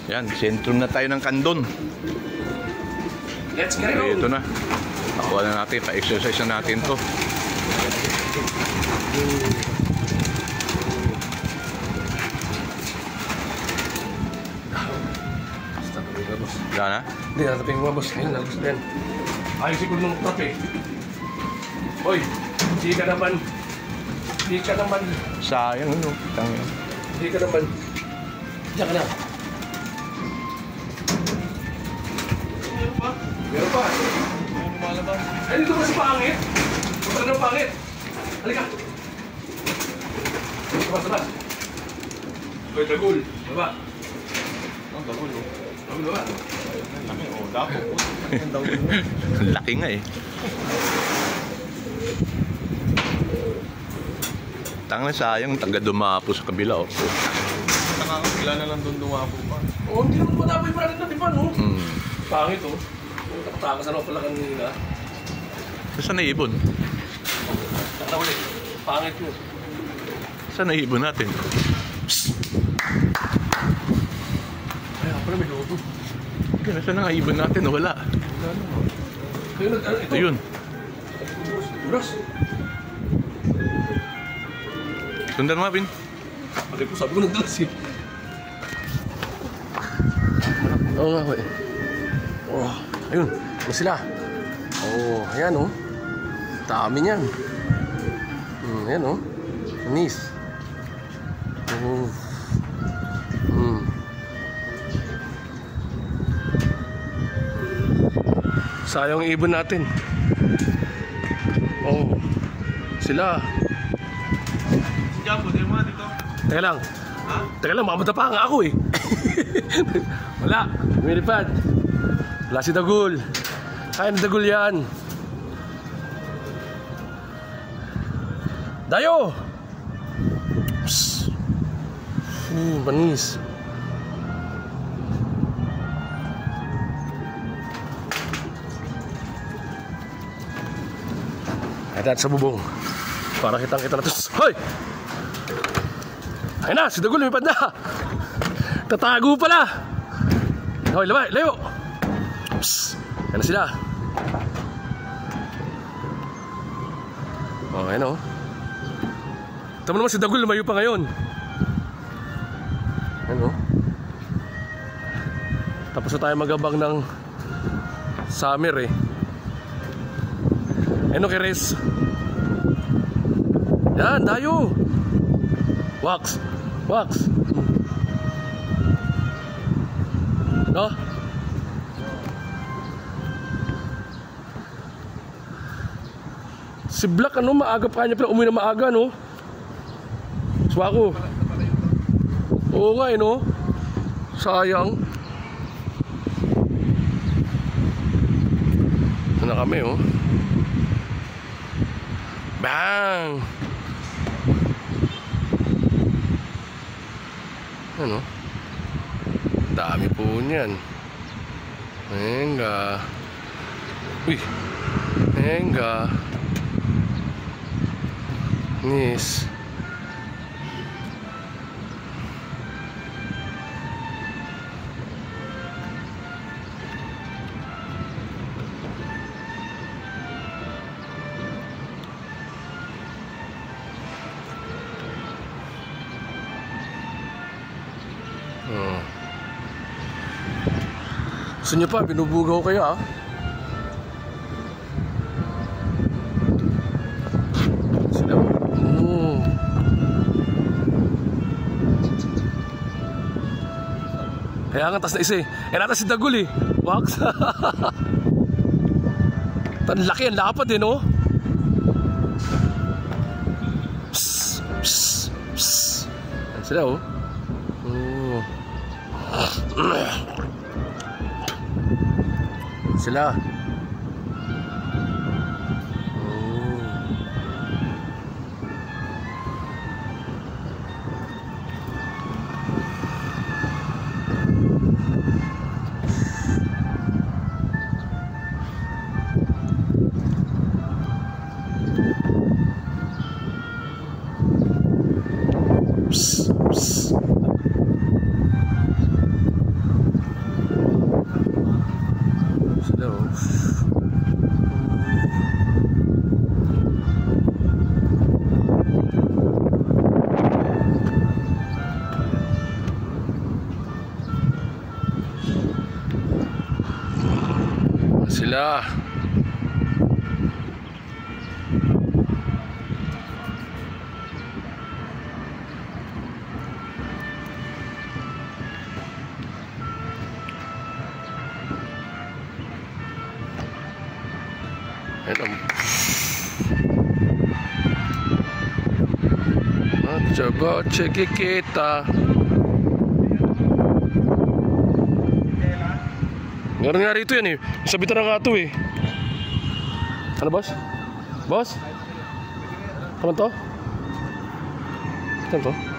Yan, sentrum na tayo ng Kandon. Let's go! Ito na. Nakuha na natin, pa-exercise na natin to. Wala na? Hindi, nataping mga boss. Ayun, nalabas na yan. Ayos siguro nung top eh. Hoy, hindi ka naman. Hindi ka naman. Sayang, ano? Hindi ka naman. Diyan ka na. Meron pa? Meron pa. Meron lumalabas. Ay, dito ba si pangit? Punta na ng pangit. Halika. Sabas. Hoy, dagul. Baba. Ang dagul, oh. Dagul, baba. Laki, oh. Dapo. Laki nga eh. Tanga, sayang. Taga dumapo sa kabila, oh. Nakakabila na lang doon dumapo pa. Oh, hindi naman madapoy pa rin natin pa, no? Pangit, oh. Nakatakas na pala kanina. Saan naibon? Nakawali. Pangit yun. Saan naibon natin? Ay, ako na may lobo. Saan na naibon natin? Wala. Ito. Ito yun. Duras. Sundan mo, Pin. Sabi ko nagdalas eh. Oo nga, eh. Oh, ayun. Ano sila? Oh, ayan oh. Dami niyan. Ayan oh. Anis. Oh. Sayang ibon natin. Oh. Sila. Si Jambo, di mo dito. Teka lang. Ha? Teka lang, makamata pa nga ako eh. Wala. Lumilipad. Wala si Dagul. Kaya na Dagul yan. Dayo! Psst. Panis. Ayan sa bubong. Para kitang-kita na ito. Hoy! Ayun na, si Dagul lumipad na. Tatago pala. Hoy, labay, layo. Psst. Ayan na sila. Oh, ayan o. Tama naman si Dagul, lumayo pa ngayon. Ayan o. Tapos na tayo magabang ng summer eh. Ayan o, Keres. Yan, tayo. Wax. No? Si Black ano, maaga pa kanya pala umuwi na maaga, no? Swako. Oo nga, eh, no? Sayang. Ito na kami, oh. Bang! Ano? Dami po niyan. Enga. Uy. Enga. Nis. Gusto nyo pa, binubugaw kayo ah. Sila. Kaya nga, tas na isa eh. Eh natas si Dagul eh. Wax. Tan laki, ang lapad eh no. Psst, psst, psst. Ayan sila oh. Sila. na. Kotse kita. Meron nga rito yan eh. Sabitan na nga ito eh. Ano boss? Boss? Kaman to? Kaman to?